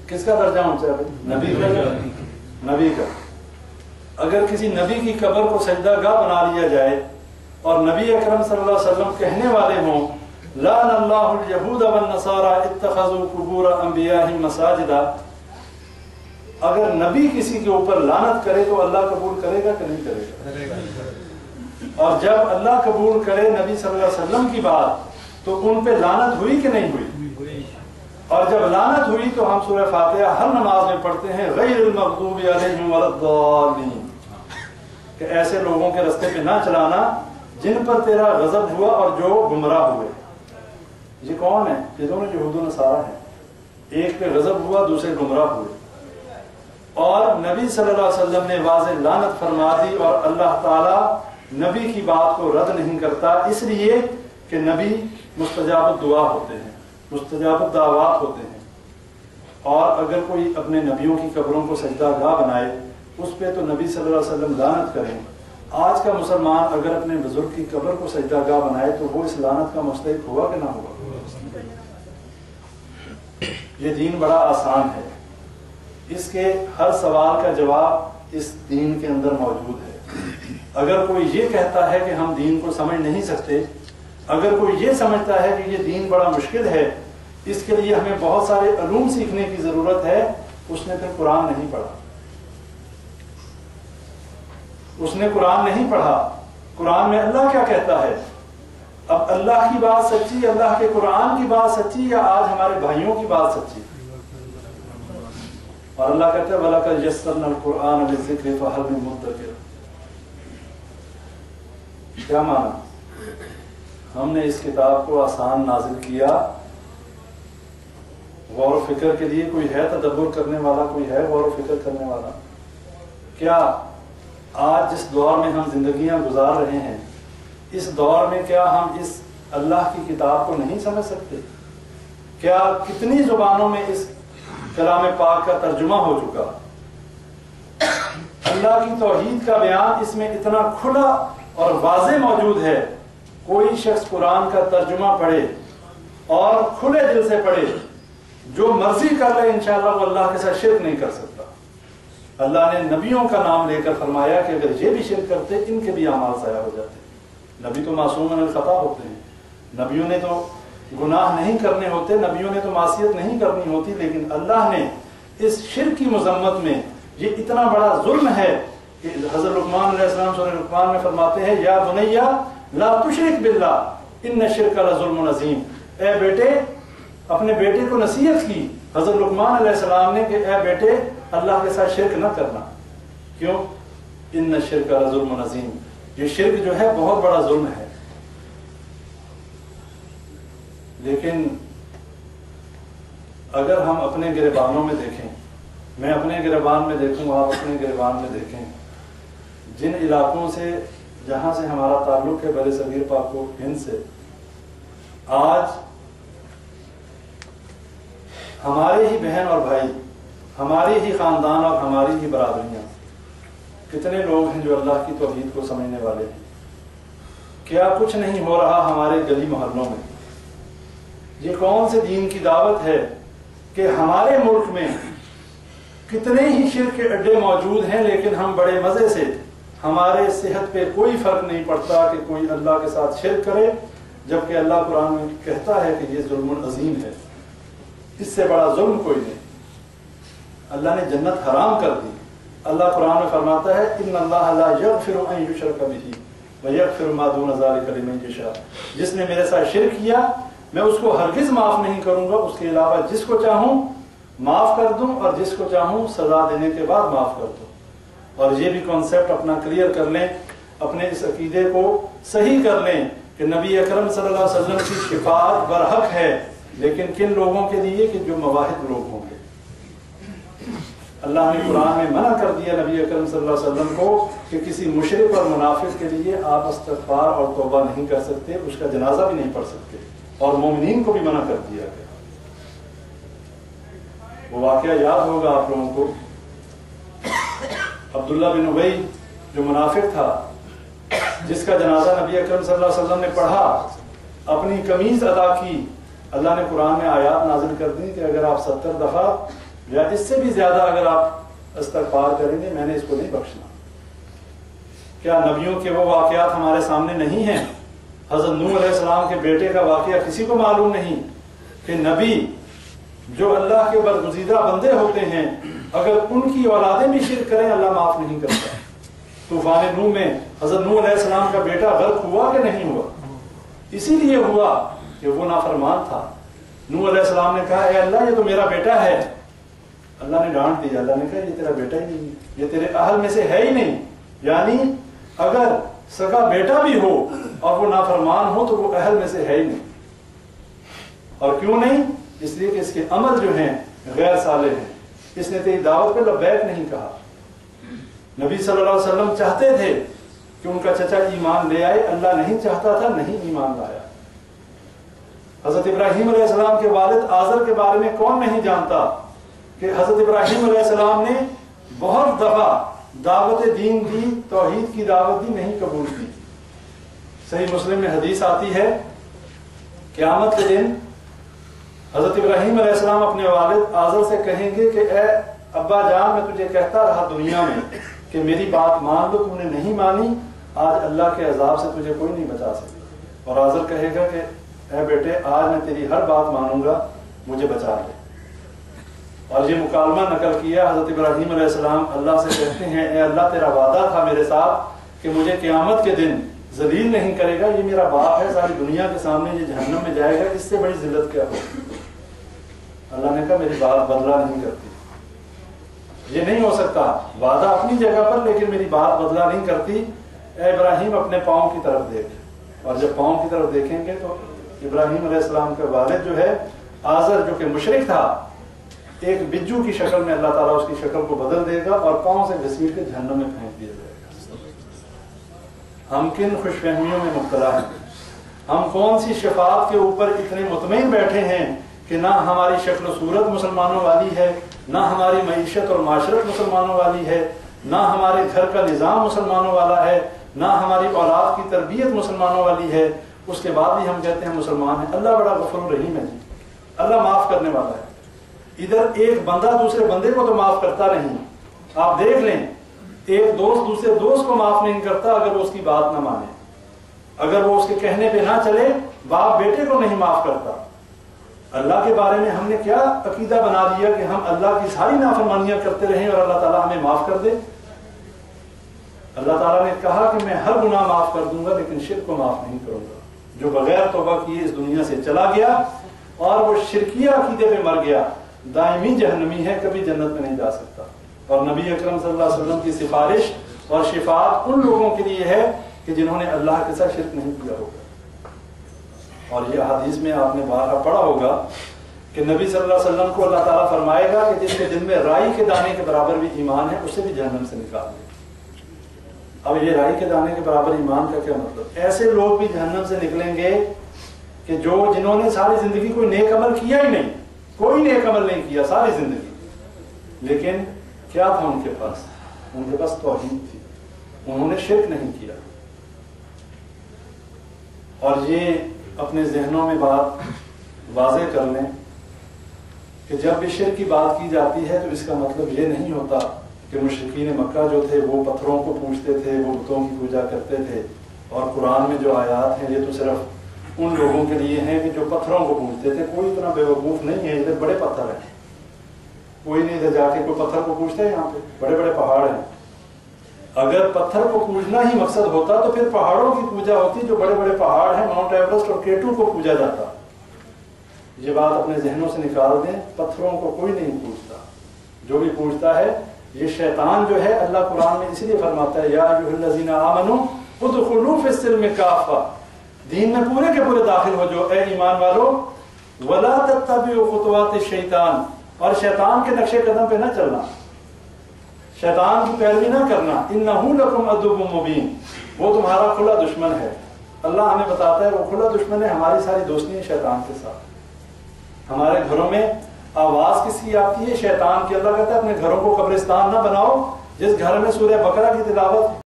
کس کا درجہ اونچا ہے؟ نبی کا. نبی کا. اگر کسی نبی کی قبر کو سجدہ گاہ بنا لیا جائے اور نبی اکرم صلی اللہ علیہ وسلم کہنے والے ہوں لعن اللہ الیہود والنصارى اتخذوا قبور انبیائہم مساجدا، اگر نبی کسی کے اوپر لعنت کرے تو اللہ قبول کرے گا کہ نہیں کرے گا؟ اور جب اللہ قبول کرے نبی صلی اللہ علیہ وسلم کی بات تو ان پہ لعنت ہوئی کہ نہیں ہوئی؟ اور جب لعنت ہوئی تو ہم سورہ فاتحہ ہر نماز میں پڑھتے ہیں غیر المغضوب علیہم ولا الضالین، کہ ایسے لوگوں کے راستے پہ نہ چلانا جن پر تیرا غضب ہوا اور جو گمراہ ہوئے. یہ کون ہے؟ یہ دونوں یہود و نصارہ ہیں، ایک پہ غضب ہوا دوسرے گمراہ ہوئے. اور نبی صلی اللہ علیہ وسلم نے واضح لعنت فرما دی، اور اللہ تعالی نبی کی بات کو رد نہیں کرتا، اس لیے کہ نبی مستجاب الدعا ہوتے ہیں، مستجاب الدعوات ہوتے ہیں. اور اگر کوئی اپنے نبیوں کی قبروں کو سجدہ گاہ بنائے اس پہ تو نبی صلی اللہ علیہ وسلم لعنت کریں. آج کا مسلمان اگر اپنے بزرگ کی قبر کو سجدہ گاہ بنائے تو وہ اس لعنت کا مستحق ہوا کہ نہ ہوا؟ یہ دین بڑا آسان ہے، اس کے ہر سوال کا جواب اس دین کے اندر موجود ہے. اگر کوئی یہ کہتا ہے کہ ہم دین کو سمجھ نہیں سکتے، اگر کوئی یہ سمجھتا ہے کہ یہ دین بڑا مشکل ہے، اس کے لیے ہمیں بہت سارے علوم سیکھنے کی ضرورت ہے، اس نے پھر قرآن نہیں پڑھا. اس نے قرآن نہیں پڑھا. قرآن میں اللہ کیا کہتا ہے؟ اب اللہ کی بات سچی، اللہ کے قرآن کی بات سچی، یا آج ہمارے بھائیوں کی بات سچی؟ اور اللہ کہتا ہے وَلَقَدْ يَسَّرْنَا الْقُرْآنَ لِلذِّكْرِ فَهَلْ مِن مُدَّكِرٍ. کیا معنی؟ ہم نے اس کتاب کو آسان نازل کیا، غور و فکر کے لیے کوئی ہے تدبر کرنے والا، کوئی ہے غور و فکر کرنے والا؟ کیا آج جس دور میں ہم زندگیاں گزار رہے ہیں، اس دور میں کیا ہم اس اللہ کی کتاب کو نہیں سمجھ سکتے؟ کیا کتنی زبانوں میں اس کلام پاک کا ترجمہ ہو چکا؟ اللہ کی توحید کا بیان اس میں اتنا کھلا اور واضح موجود ہے. کوئی شخص قرآن کا ترجمہ پڑھے اور کھلے دل سے پڑھے، جو مرضی کر لے انشاءاللہ وہ اللہ کے ساتھ شرک نہیں کر سکتا. اللہ نے نبیوں کا نام لے کر فرمایا کہ اگر یہ بھی شرک کرتے ان کے بھی اعمال ضائع ہو جاتے. نبی تو معصوم من الخطا ہوتے ہیں، نبیوں نے تو گناہ نہیں کرنے ہوتے، نبیوں نے تو معصیت نہیں کرنی ہوتی، لیکن اللہ نے اس شرک کی مذمت میں یہ اتنا بڑا ظلم ہے کہ حضرت لقمان علیہ السلام سورہ لقمان میں فرماتے ہیں یا بنیا لا تشرک باللہ ان الشرک لظلم عظیم. اے بیٹے، اپنے بیٹے کو نصیحت کی حضرت لقمان علیہ السلام نے کہ اے بیٹے اللہ کے ساتھ شرک نہ کرنا. کیوں؟ ان الشرک لظلم عظیم، یہ شرک جو ہے بہت بڑا ظلم ہے. لیکن اگر ہم اپنے گریبانوں میں دیکھیں، میں اپنے گریبان میں دیکھوں، آپ اپنے گریبان میں دیکھیں، جن علاقوں سے جہاں سے ہمارا تعلق ہے بر صغیر پاک و ہند سے، آج ہمارے ہی بہن اور بھائی، ہمارے ہی خاندان اور ہماری ہی برادریاں، کتنے لوگ ہیں جو اللہ کی توحید کو سمجھنے والے ہیں. کیا کچھ نہیں ہو رہا ہمارے گلی محلوں میں؟ یہ کون سے دین کی دعوت ہے کہ ہمارے ملک میں کتنے ہی شرک کے اڈے موجود ہیں، لیکن ہم بڑے مزے سے، ہمارے صحت پہ کوئی فرق نہیں پڑتا کہ کوئی اللہ کے ساتھ شرک کرے، جبکہ اللہ قرآن میں کہتا ہے کہ یہ ظلم عظیم ہے. اس سے بڑا ظلم کوئی نہیں. اللہ نے جنت حرام کر دی. اللہ قرآن میں فرماتا ہے ان اللہ لا یغفر ان یشرک بہ ویغفر ما دون ذلک لمن یشاء. جس نے میرے ساتھ شرک کیا میں اس کو ہرگز معاف نہیں کروں گا، اس کے علاوہ جس کو چاہوں معاف کر دوں اور جس کو چاہوں سزا دینے کے بعد معاف کر دوں. اور یہ بھی کانسیپٹ اپنا کلیئر کر لیں، اپنے اس عقیدے کو صحیح کر لیں کہ نبی اکرم صلی اللہ علیہ وسلم کی شفاعت برحق ہے، لیکن کن لوگوں کے لیے؟ کہ جو مواحد لوگ ہوں گے. اللہ نے قرآن میں منع کر دیا نبی اکرم صلی اللہ علیہ وسلم کو کہ کسی مشرک اور منافق کے لیے آپ استغفار اور توبہ نہیں کر سکتے، اس کا جنازہ بھی نہیں پڑھ سکتے، اور مومنین کو بھی منع کر دیا گیا. وہ واقعہ یاد ہوگا آپ لوگوں کو، عبداللہ بن ابی جو منافق تھا، جس کا جنازہ نبی اکرم صلی اللہ علیہ وسلم نے پڑھا، اپنی قمیض ادا کی. اللہ نے قرآن میں آیات نازل کر دی کہ اگر آپ 70 دفعہ یا اس سے بھی زیادہ اگر آپ استغفار کریں گے میں نے اس کو نہیں بخشنا۔ کیا نبیوں کے وہ واقعات ہمارے سامنے نہیں ہیں؟ حضرت نوح علیہ السلام کے بیٹے کا واقعہ کسی کو معلوم نہیں کہ نبی جو اللہ کے برگزیدہ بندے ہوتے ہیں اگر ان کی اولادیں بھی شرک کریں اللہ معاف نہیں کرتا۔ طوفان نوح میں حضرت نوح علیہ السلام کا بیٹا غرق ہوا کہ نہیں ہوا؟ اسی لیے ہوا کہ وہ نافرمان تھا۔ نوح علیہ السلام نے کہا اے اللہ یہ تو میرا بیٹا ہے، اللہ نے ڈانٹ دیا، اللہ نے کہا یہ تیرا بیٹا ہی نہیں ہے، یہ تیرے اہل میں سے ہے ہی نہیں۔ یعنی اگر سگا بیٹا بھی ہو اور وہ نافرمان ہو تو وہ اہل میں سے ہے ہی نہیں۔ اور کیوں نہیں؟ اس لیے کہ اس کے عمل جو ہیں غیر صالح ہیں، اس نے تیری دعوت پہ لبیک نہیں کہا۔ نبی صلی اللہ علیہ وسلم چاہتے تھے کہ ان کا چچا ایمان لے آئے، اللہ نہیں چاہتا تھا، نہیں ایمان لایا۔ حضرت ابراہیم علیہ السلام کے والد آزر کے بارے میں کون نہیں جانتا کہ حضرت ابراہیم علیہ السلام نے بہت دفعہ دعوت دین دی، توحید کی دعوت دی، نہیں قبول کی۔ صحیح مسلم میں حدیث آتی ہے قیامت کے دن حضرت ابراہیم علیہ السلام اپنے والد آزر سے کہیں گے کہ اے ابا جان میں تجھے کہتا رہا دنیا میں کہ میری بات مان لو، تم نے نہیں مانی، آج اللہ کے عذاب سے تجھے کوئی نہیں بچا سکتا۔ اور آزر کہے گا کہ اے بیٹے آج میں تیری ہر بات مانوں گا، مجھے بچا لے۔ اور یہ مکالمہ نقل کیا حضرت ابراہیم علیہ السلام اللہ سے کہتے ہیں اے اللہ تیرا وعدہ تھا میرے ساتھ کہ مجھے قیامت کے دن ذلیل نہیں کرے گا، یہ میرا باپ ہے ساری دنیا کے سامنے یہ جہنم میں جائے گا، اس سے بڑی ذلت کیا ہو۔ اللہ نے کہا میری بات بدلہ نہیں کرتی، یہ نہیں ہو سکتا، وعدہ اپنی جگہ پر لیکن میری بات بدلہ نہیں کرتی۔ اے ابراہیم اپنے پاؤں کی طرف دیکھ، اور جب پاؤں کی طرف دیکھیں گے تو ابراہیم علیہ السلام کا والد جو ہے آزر جو کہ مشرک تھا، ایک بجو کی شکل میں اللہ تعالیٰ اس کی شکل کو بدل دے گا اور پاؤں سے گھسیٹ کے جہنم میں پھینک دیا جائے گا۔ ہم کن خوش فہمیوں میں مبتلا ہیں، ہم کون سی شفاعت کے اوپر اتنے مطمئن بیٹھے ہیں کہ نہ ہماری شکل و صورت مسلمانوں والی ہے، نہ ہماری معیشت اور معاشرت مسلمانوں والی ہے، نہ ہمارے گھر کا نظام مسلمانوں والا ہے، نہ ہماری اولاد کی تربیت مسلمانوں والی ہے، اس کے بعد بھی ہم کہتے ہیں مسلمان ہیں۔ اللہ بڑا غفور رحیم ہے جی، اللہ معاف کرنے والا ہے۔ ادھر ایک بندہ دوسرے بندے کو تو معاف کرتا نہیں، آپ دیکھ لیں ایک دوست دوسرے دوست کو معاف نہیں کرتا اگر وہ اس کی بات نہ مانے، اگر وہ اس کے کہنے پہ نہ چلے، باپ بیٹے کو نہیں معاف کرتا۔ اللہ کے بارے میں ہم نے کیا عقیدہ بنا لیا کہ ہم اللہ کی ساری نافرمانیاں کرتے رہیں اور اللہ تعالیٰ ہمیں معاف کر دے۔ اللہ تعالیٰ نے کہا کہ میں ہر گناہ معاف کر دوں گا لیکن شرک کو معاف نہیں کروں گا۔ جو بغیر توبہ کیے اس دنیا سے چلا گیا اور وہ شرکیہ عقیدے پہ مر گیا، دائمی جہنمی ہے، کبھی جنت میں نہیں جا سکتا۔ اور نبی اکرم صلی اللہ علیہ وسلم کی سفارش اور شفاعت ان لوگوں کے لیے ہے کہ جنہوں نے اللہ کے ساتھ شرک نہیں کیا ہوگا۔ اور یہ حدیث میں آپ نے بارہا پڑھا ہوگا کہ نبی صلی اللہ علیہ وسلم کو اللہ تعالیٰ فرمائے گا کہ جس کے دل میں رائی کے دانے کے برابر بھی ایمان ہے اسے بھی جہنم سے نکال دے۔ اب یہ رائی کے دانے کے برابر ایمان کا کیا مطلب؟ ایسے لوگ بھی جہنم سے نکلیں گے کہ جنہوں نے ساری زندگی کوئی نیک عمل کیا ہی نہیں، کوئی نیک عمل نہیں کیا ساری زندگی، لیکن کیا تھا ان کے پاس؟ ان کے پاس توحید تھی، انہوں نے شرک نہیں کیا۔ اور یہ اپنے ذہنوں میں بات واضح کر لیں کہ جب بھی شرک کی بات کی جاتی ہے تو اس کا مطلب یہ نہیں ہوتا کہ مشرکین مکہ جو تھے وہ پتھروں کو پوجتے تھے، وہ بتوں کی پوجا کرتے تھے، اور قرآن میں جو آیات ہیں یہ تو صرف ان لوگوں کے لیے ہیں کہ جو پتھروں کو پوجتے تھے۔ کوئی اتنا بے وقوف نہیں ہے، ادھر بڑے پتھر ہیں، کوئی نہیں ادھر جا کے کوئی پتھر کو پوجتے ہیں، یہاں پہ بڑے بڑے پہاڑ ہیں۔ اگر پتھر کو پوجنا ہی مقصد ہوتا تو پھر پہاڑوں کی پوجا ہوتی، جو بڑے بڑے پہاڑ ہیں، ماؤنٹ ایورسٹ اور K2 کو پوجا جاتا۔ یہ بات اپنے ذہنوں سے نکال دیں، پتھروں کو کوئی نہیں پوجتا، جو بھی پوجتا ہے یہ شیطان جو ہے۔ اللہ قرآن میں اس لیے فرماتا ہے یا ایھا الذین آمنوا ادخلوا فی السلم کافہ، دین میں پورے کے پورے داخل ہو جو اے ایمان والو، ولا تتبعوا خطوات الشیطان، اور شیطان کے نقش قدم پہ نہ چلنا، شیطان کی پیروی نہ کرنا، انہ لکم عدو مبین، وہ تمہارا کھلا دشمن ہے۔ اللہ ہمیں بتاتا ہے وہ کھلا دشمن ہے، ہماری ساری دوستی ہے شیطان کے ساتھ۔ ہمارے گھروں میں آواز کس کی آتی ہے؟ شیطان کی۔ اللہ کہتا ہے اپنے گھروں کو قبرستان نہ بناؤ، جس گھر میں سورہ بقرہ کی تلاوت